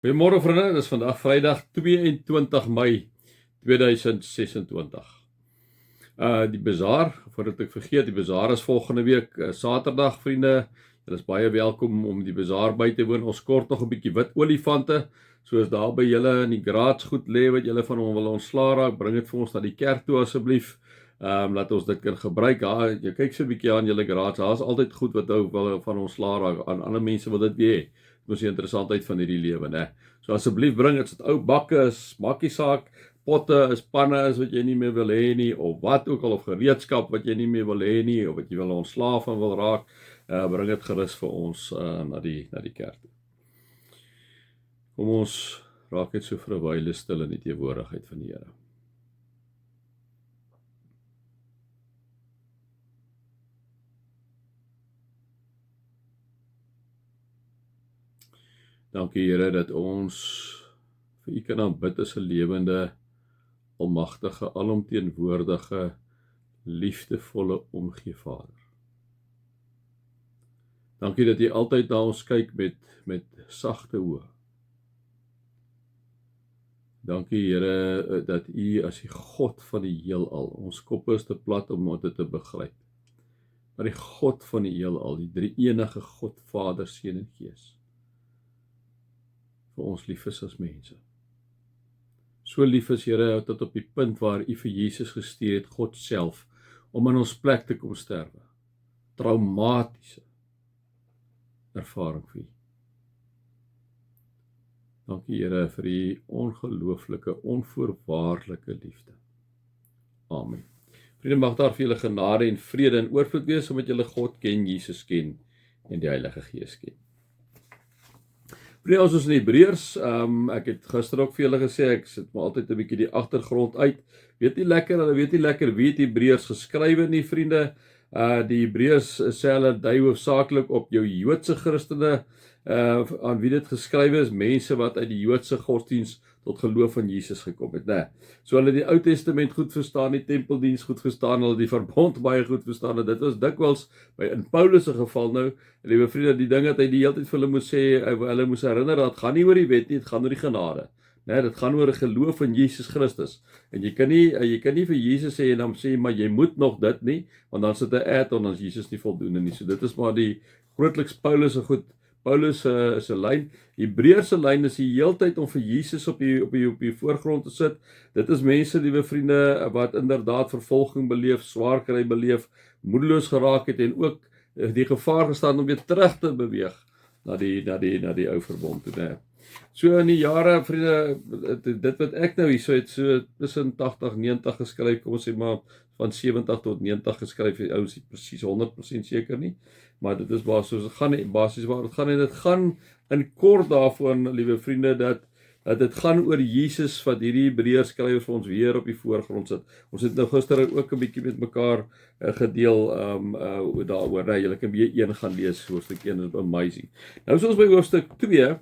Goeiemôre vriende, dit is vandag Vrydag 22 Mei 2026. Die bazaar, voordat ek vergeet, die bazaar is volgende week Saterdag vriende. Julle is baie welkom om die bazaar by te woon. Ons kort nog 'n bietjie wit olifante, soos daar by julle in die garage goed lê wat julle van hom wil ontslaa raak, bring dit vir ons na die kerk toe asseblief. Laat ons dit kan gebruik. Jy kyk so 'n bietjie aan julle garage, daar is altyd goed wat ou wil van ontslaa raak. Aan ander mense wil dit hê. Dis die interessantheid van hierdie lewe, né? So asseblief bring dit, ou bakke is, maak nie saak, potte is, panne is wat jy nie meer wil hê nie, of wat ook al, of gereedskap wat jy nie meer wil hê nie, of wat jy wil ontslaaf van wil raak, bring dit gerus vir ons na die kerk. Kom ons raak net so vir 'n wyle stil in die teenwoordigheid van die Here. Dankie Here dat ons vir U kan aanbid as 'n lewende, almagtige, alomteenwoordige, liefdevolle omgee Vader. Dankie dat U altyd na ons kyk met sagte oë. Dankie Here dat U as die God van die heelal, ons koppe is te plat om dit te begryp, maar die God van die heelal, die drie-enige God, Vader, Seun en Gees, vir ons lief is as mense. So lief is Here tot op die punt waar U vir Jesus gestuur het, God self, om in ons plek te kom sterwe. Traumatiese ervaring vir U. Dankie Here vir U ongelooflike, onvoorwaardelike liefde. Amen. Vriende, mag daar vir julle genade en vrede en oorvloed wees, omdat julle God ken, Jesus ken en die Heilige Gees ken. Vriende, ons is in Hebreërs, ek het gister ook vir julle gesê, ek sit maar altyd 'n bietjie die agtergrond uit. Weet nie lekker wie het Hebreërs geskrywe nie, vriende. Die Hebreërs sê hulle dui hoofsaaklik op jou Joodse Christene, aan wie dit geskrywe is, mense wat uit die Joodse godsdiens tot geloof in Jesus gekom het, né? So hulle die Ou Testament goed verstaan, die tempeldiens goed verstaan, hulle die verbond baie goed verstaan, en dit was dikwels in Paulus se geval nou, liewe vriende, die ding dat hy die hele tyd vir hulle moes sê, hulle moes herinner dat gaan nie oor die wet nie, dit gaan oor die genade. Nee, dit gaan oor 'n geloof in Jesus Christus. En jy kan nie vir Jesus sê en dan sê maar jy moet nog dit nie, want dan sit 'n add-on, dan is Jesus nie voldoende nie. So dit is maar die grootliks Paulus se lyn. Hebreërs se lyn is die heeltyd om vir Jesus op die voorgrond te sit. Dit is mense, liewe vriende, wat inderdaad vervolging beleef, swaar kry beleef, moedeloos geraak het en ook die gevaar gestaan om weer terug te beweeg na die ou verbond toe, né? So in die jare, vriende, dit wat ek nou hierso het so tussen 80, 90 geskryf, kom ons sê maar van 70 tot 90 geskryf, die ou is nie presies 100% seker nie, maar dit is basies waar dit gaan, en dit gaan in kort daarvan, liewe vriende, dat dit gaan oor Jesus wat hierdie Hebreërs skrywer vir ons weer op die voorgrond sit. Ons het nou gister ook 'n bietjie met mekaar gedeel daaroor, nou julle kan weer een gaan lees, hoofstuk 1 is amazing. Nou is ons by hoofstuk 2,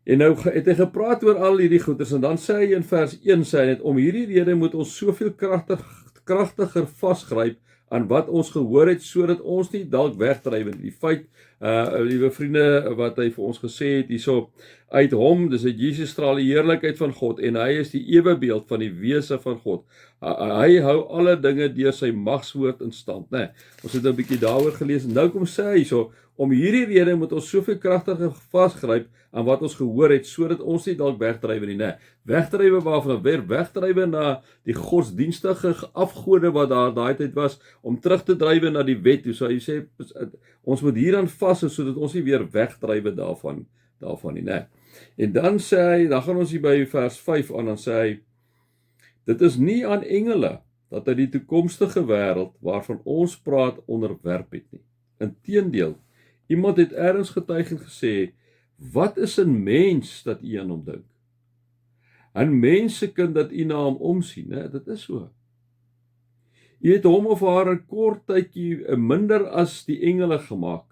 en nou het hy gepraat oor al hierdie goeders, en dan sê hy in vers 1, sê hy net, om hierdie rede moet ons soveel kragtiger vasgryp aan wat ons gehoor het, sodat ons nie dalk wegdryf in die feit, liewe vriende, wat hy vir ons gesê het hierso, uit hom, dis uit Jesus straal die heerlikheid van God, en hy is die ewebeeld van die wese van God. Hy hou alle dinge deur sy magswoord in stand, né? Ons het nou 'n bietjie daaroor gelees, en nou kom sê hy so, om hierdie rede moet ons soveel kragtiger vasgryp aan wat ons gehoor het, sodat ons nie dalk wegdrywe nie, né? Wegdrywe waarvan? Wegdrywe na die godsdienstige afgode wat daar daai tyd was, om terug te drywe na die wet toe. So hy sê, ons moet hieraan vashou, sodat ons nie weer wegdrywe daarvan nie, né? En dan sê hy, dan gaan ons hier by vers 5 aan, dan sê hy, dit is nie aan engele dat hy die toekomstige wêreld waarvan ons praat onderwerp het nie. Inteendeel, iemand het ergens getuig en gesê, wat is 'n mens dat u aan hom dink? 'n mensekind dat u na hom omsien, né? Dit is so. U het hom of haar 'n kort tydjie minder as die engele gemaak.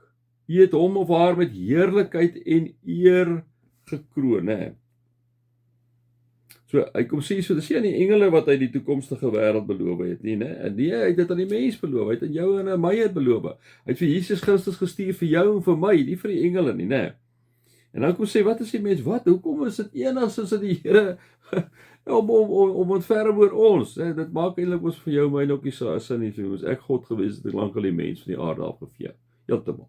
U het hom of haar met heerlikheid en eer gekroon, né? So, hy kom sê, so dis nie aan die engele wat hy die toekomstige wêreld beloof het nie, né? Nee, hy het dit aan die mens beloof, hy het aan jou en aan my het beloof. Hy het vir Jesus Christus gestuur vir jou en vir my, nie vir die engele nie, né? En dan kom sê, wat is die mens? Hoekom is dit enigstens dat die Here om het verre oor ons? Dit maak eintlik ons vir jou my ook nie so sin nie. So ek God gewees het, ek lank al die mens van die aarde afgevee. Heeltemal.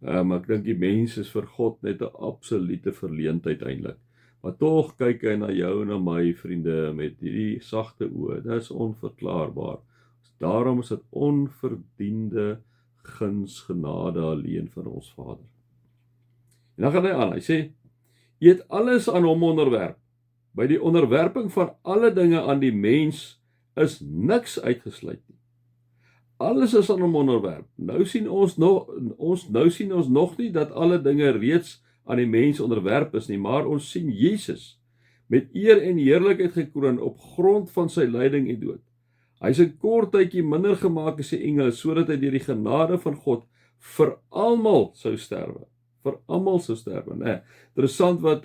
Maar ek dink die mens is vir God net 'n absolute verleentheid eintlik. Maar tog kyk hy na jou en na my vriende met hierdie sagte oë. Dit is onverklaarbaar. Daarom is dit onverdiende guns, genade alleen van ons Vader. En dan gaan hy aan, hy sê, jy het alles aan hom onderwerp. By die onderwerping van alle dinge aan die mens is niks uitgesluit nie. Alles is aan hom onderwerp. Nou sien ons nog nie dat alle dinge reeds aan die mens onderwerp is nie, maar ons sien Jesus met eer en heerlikheid gekroon op grond van sy lyding en dood. Hy is 'n kort tydjie minder gemaak as die engele, sodat hy deur die genade van God vir almal sou sterwe. Vir almal sou sterwe, né? Interessant wat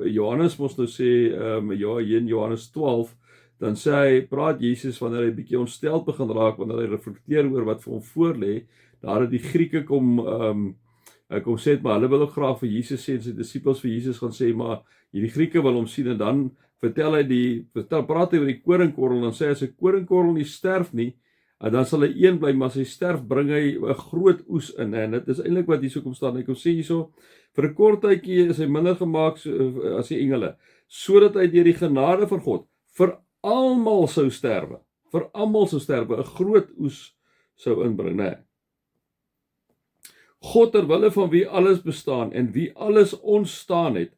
Johannes mos nou sê, in Johannes 12, dan sê hy, praat Jesus wanneer hy bietjie ontsteld begin raak, wanneer hy reflekteer oor wat vir hom voorlê. Daar het die Grieke kom sê, maar hulle wil ook graag vir Jesus sê, en sy disippels vir Jesus gaan sê, maar hierdie Grieke wil hom sien, en dan praat hy oor die koringkorrel, dan sê hy, as 'n koringkorrel nie sterf nie, en dan sal hy een bly, maar as hy sterf, bring hy 'n groot oes in, en dit is eintlik wat hierso kom staan. Hy kom sê hierso, vir 'n kort tydjie is hy minder gemaak as die engele, sodat hy deur die genade van God vir almal sou sterwe, 'n groot oes sou inbring, né? God, ter wille van wie alles bestaan en wie alles ontstaan het,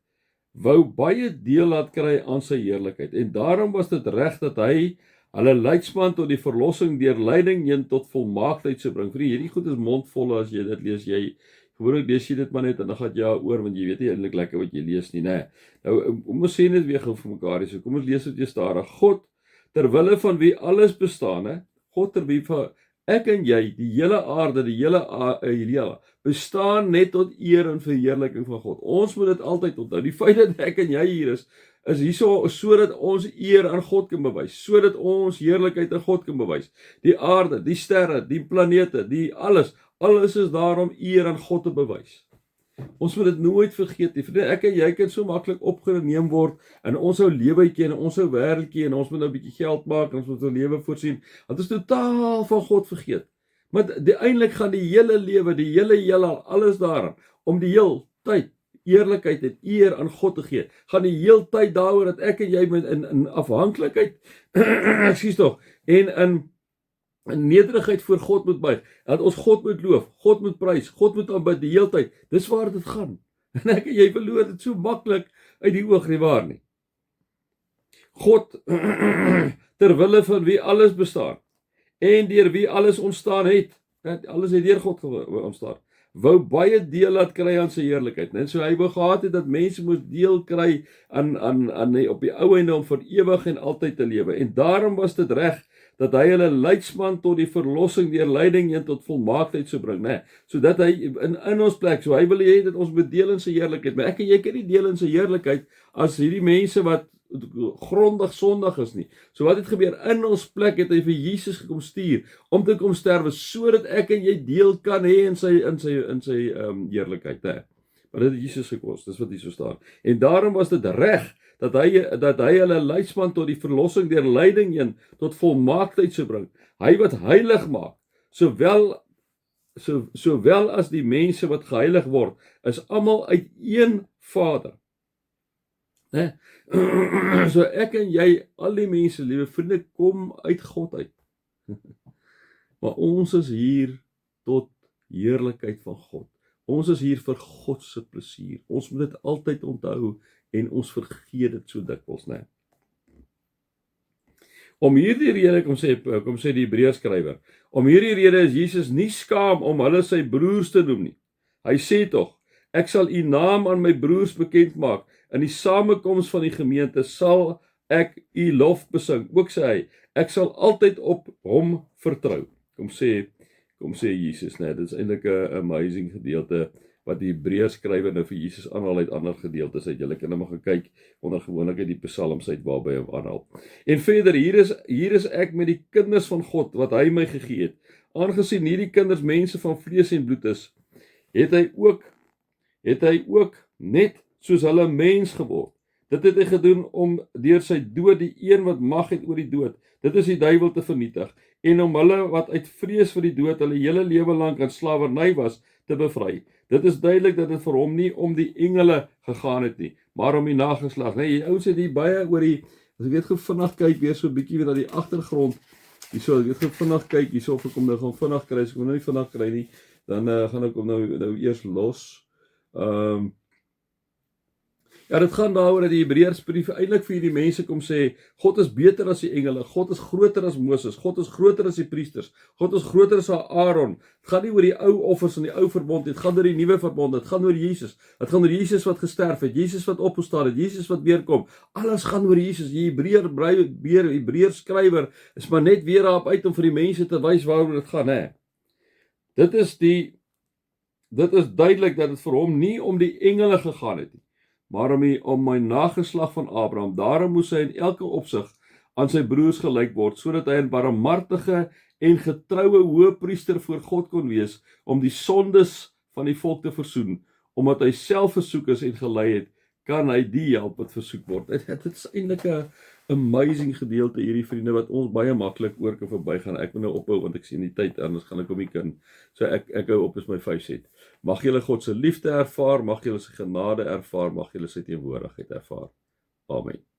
wou baie deel laat kry aan sy heerlikheid, en daarom was dit reg dat hy hulle leidsman tot die verlossing deur lyding heen tot volmaaktheid sou bring. Vriende, hierdie goed is mondvolle as jy dit lees. Gewoonlik lees jy dit maar net en dan gaan jy oor, want jy weet nie eintlik lekker wat jy lees nie, né? Nou, kom ons sê net weer gou vir mekaar hier, so kom ons lees dit weer stadig. God, ter wille van wie alles bestaan, hè? God, ter wie van ek en jy, die hele aarde, die hele bestaan net tot eer en verheerliking van God. Ons moet dit altyd onthou. Die feit dat ek en jy hier is hierso sodat ons eer aan God kan bewys, sodat ons heerlikheid aan God kan bewys. Die aarde, die sterre, die planete, die alles is daar om eer aan God te bewys. Ons moet dit nooit vergeet nie. Ek en jy kan so maklik opgeneem word in ons ou lewetjie en ons ou wêreldjie, en ons moet nou 'n bietjie geld maak en ons moet ons lewe voorsien. Want ons totaal van God vergeet. Maar eintlik gaan die hele lewe, die hele heelal, alles daaraan om die heel tyd eerlikheid en eer aan God te gee. Gaan die heel tyd daaroor dat ek en jy moet in afhanklikheid en in nederigheid voor God moet buig, dat ons God moet loof, God moet prys, God moet aanbid die hele tyd. Dis waar dit gaan. En ek en jy verloor dit so maklik uit die oog, nie waar nie. God, ter wille van wie alles bestaan en deur wie alles ontstaan het, alles het deur God ontstaan, wou baie deel laat kry aan sy heerlikheid. En so hy wou gehad het dat mense moes deel kry aan op die ou einde om vir ewig en altyd te lewe. En daarom was dit reg dat hy hulle leidsman tot die verlossing deur lyding en tot volmaaktheid sou bring, né? Sodat hy in ons plek, so hy wil hê dat ons moet deel in sy heerlikheid. Maar ek en jy kan nie deel in sy heerlikheid as hierdie mense wat grondig sondig is nie. So wat het gebeur? In ons plek het hy vir Jesus gekom stuur om te kom sterwe sodat ek en jy deel kan hê in sy heerlikheid, hè. Maar dit het Jesus gekos, dis wat hier so staan. En daarom was dit reg dat hy hulle leidsman tot die verlossing deur lyding heen tot volmaaktheid sou bring. Hy wat heilig maak, sowel as die mense wat geheilig word, is almal uit een Vader. Né? So ek en jy, al die mense, liewe vriende, kom uit God uit. Maar ons is hier tot heerlikheid van God. Ons is hier vir God se plesier. Ons moet dit altyd onthou en ons vergeet dit so dikwels, né? Om hierdie rede, kom sê die Hebreërskrywer, om hierdie rede is Jesus nie skaam om hulle sy broers te noem nie. Hy sê tog, ek sal u naam aan my broers bekend maak, in die samekoms van die gemeente sal ek u lof besing. Ook sê hy, ek sal altyd op hom vertrou. Kom sê Jesus, né? Dit is eintlik 'n amazing gedeelte wat die Hebreërskrywer nou vir Jesus aanhaal uit ander gedeeltes uit. Julle kan nou maar gaan kyk onder gewoonlik uit die psalms uit waarby hy aanhaal. En verder, hier is ek met die kinders van God wat hy my gegee het. Aangesien hierdie kinders mense van vlees en bloed is, het hy ook net soos hulle mens geword. Dit het hy gedoen om deur sy dood die een wat mag het oor die dood, dit is die duiwel, te vernietig, en om hulle wat uit vrees vir die dood hulle hele lewe lank in slawerny was, te bevry. Dit is duidelik dat dit vir hom nie om die engele gegaan het nie, maar om die nageslag. Nee, die ouens het hier baie oor die, as ek weet gou vinnig kyk weer so 'n bietjie weer na die agtergrond. Hierso, ek weet gou vinnig kyk hierso of ek hom nou gaan vinnig kry. As ek hom nou nie vinnig kry nie, dan gaan ek hom nou eers los. Ja, dit gaan daaroor dat die Hebreërsbrief eintlik vir hierdie mense kom sê, God is beter as die engele, God is groter as Moses, God is groter as die priesters, God is groter as Aaron. Dit gaan nie oor die ou offers in die ou verbond, dit gaan oor die nuwe verbond, dit gaan oor Jesus. Dit gaan oor Jesus wat gesterf het, Jesus wat opgestaan het, Jesus wat weer kom. Alles gaan oor Jesus. Die Hebreërs skrywer is maar net weer daarop uit om vir die mense te wys waaroor dit gaan, hè. Dit is duidelik dat dit vir hom nie om die engele gegaan het nie, maar om my nageslag van Abraham. Daarom moes hy in elke opsig aan sy broers gelyk word, sodat hy 'n barmhartige en getroue hoëpriester voor God kon wees, om die sondes van die volk te versoen. Omdat hy self versoek is en gelei het, kan hy die help wat versoek word. Dit is eintlik 'n amazing gedeelte hierdie, vriende, wat ons baie maklik oor kan verbygaan. Ek moet nou ophou want ek sien die tyd, anders gaan ek hom nie kan. So ek hou op, is my 5 set. Mag julle God se liefde ervaar, mag julle sy genade ervaar, mag julle sy teenwoordigheid ervaar. Amen.